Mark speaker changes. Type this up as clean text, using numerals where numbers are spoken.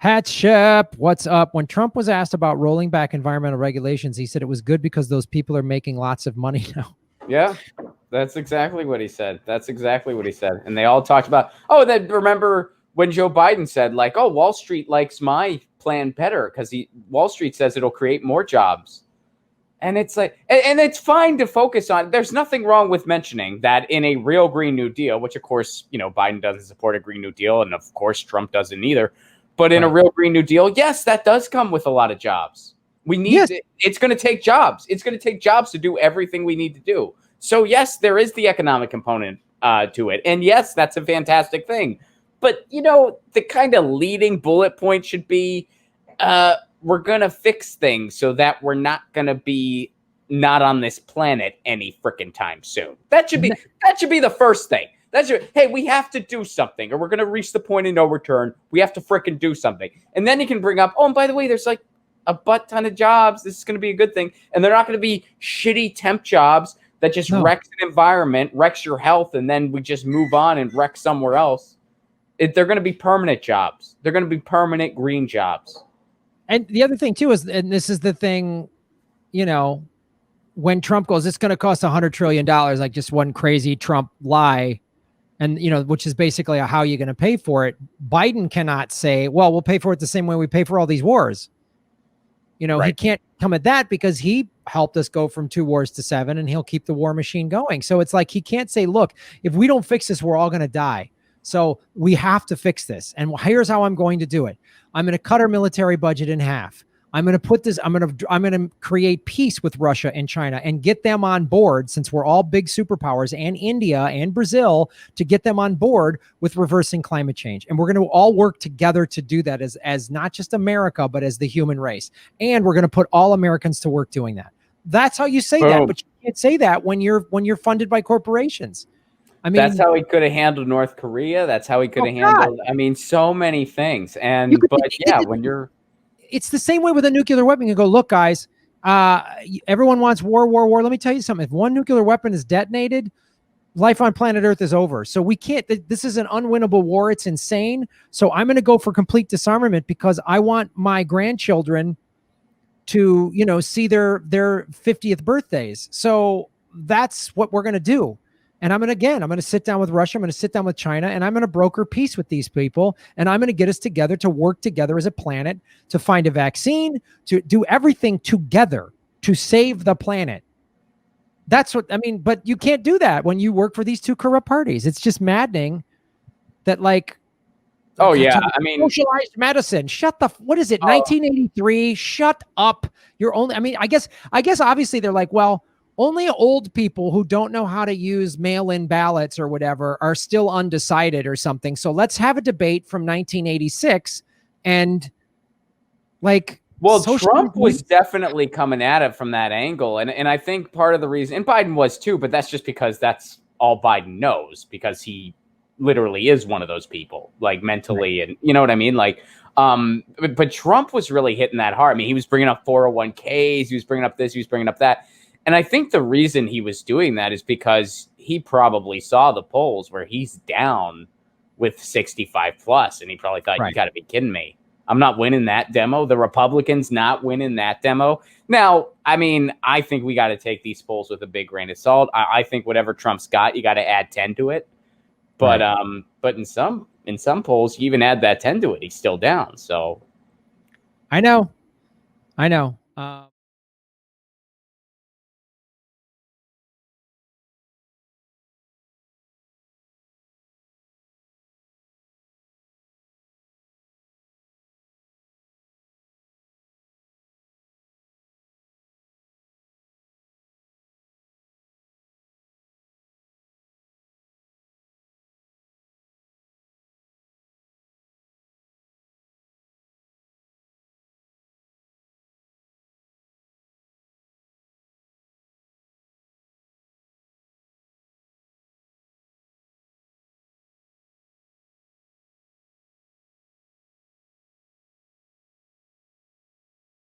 Speaker 1: Hatshep, what's up? When Trump was asked about rolling back environmental regulations, he said it was good because those people are making lots of money now.
Speaker 2: Yeah, that's exactly what he said. That's exactly what he said. And they all talked about, then remember when Joe Biden said, like, oh, Wall Street likes my plan better because Wall Street says it'll create more jobs. And it's like, and it's fine to focus on. There's nothing wrong with mentioning that in a real Green New Deal, which of course, Biden doesn't support a Green New Deal. And of course, Trump doesn't either. But in a real Green New Deal, yes, that does come with a lot of jobs. We need it's going to take jobs. It's going to take jobs to do everything we need to do. So, yes, there is the economic component to it. And yes, that's a fantastic thing. But, the kind of leading bullet point should be we're going to fix things so that we're not going to be not on this planet any freaking time soon. That should be the first thing. Hey, we have to do something or we're going to reach the point of no return. We have to freaking do something. And then you can bring up, and by the way, there's like a butt ton of jobs. This is going to be a good thing. And they're not going to be shitty temp jobs that just wrecks an environment, wrecks your health, and then we just move on and wreck somewhere else. They're going to be permanent jobs. They're going to be permanent green jobs.
Speaker 1: And the other thing, too, is, and this is the thing, when Trump goes, it's going to cost $100 trillion, like just one crazy Trump lie, and, which is basically how you're going to pay for it. Biden cannot say, well, we'll pay for it the same way we pay for all these wars. He can't come at that because he helped us go from 2 wars to 7 and he'll keep the war machine going. So it's like, he can't say, look, if we don't fix this, we're all going to die. So we have to fix this. And here's how I'm going to do it. I'm going to cut our military budget in half. I'm going to put this, I'm going to create peace with Russia and China and get them on board, since we're all big superpowers, and India and Brazil, to get them on board with reversing climate change. And we're going to all work together to do that as not just America, but as the human race. And we're going to put all Americans to work doing that. That's how you say that, but you can't say that when you're funded by corporations. I mean, that's
Speaker 2: how he could have handled North Korea. That's how he could have handled, so many things. And, when you're,
Speaker 1: it's the same way with a nuclear weapon. You go, look, guys, everyone wants war. Let me tell you something. If one nuclear weapon is detonated, life on planet Earth is over. So we can't, this is an unwinnable war. It's insane. So I'm going to go for complete disarmament because I want my grandchildren to, see their 50th birthdays. So that's what we're going to do. And I'm going to sit down with Russia. I'm going to sit down with China, and I'm going to broker peace with these people. And I'm going to get us together to work together as a planet to find a vaccine, to do everything together to save the planet. That's what I mean. But you can't do that when you work for these two corrupt parties. It's just maddening that, like, socialized medicine. What is it? 1983. Shut up. I guess obviously they're like, well, only old people who don't know how to use mail-in ballots or whatever are still undecided or something. So let's have a debate from 1986 and
Speaker 2: Trump was definitely coming at it from that angle. And I think part of the reason, and Biden was too, but that's just because that's all Biden knows, because he literally is one of those people, like mentally, and you know what I mean? Like, but Trump was really hitting that hard. I mean, he was bringing up 401ks, he was bringing up this, he was bringing up that. And I think the reason he was doing that is because he probably saw the polls where he's down with 65 plus. And he probably thought, you got to be kidding me. I'm not winning that demo. The Republicans not winning that demo. Now, I mean, I think we got to take these polls with a big grain of salt. I think whatever Trump's got, you got to add 10 to it. But but in some polls, you even add that 10 to it, he's still down. So
Speaker 1: I know.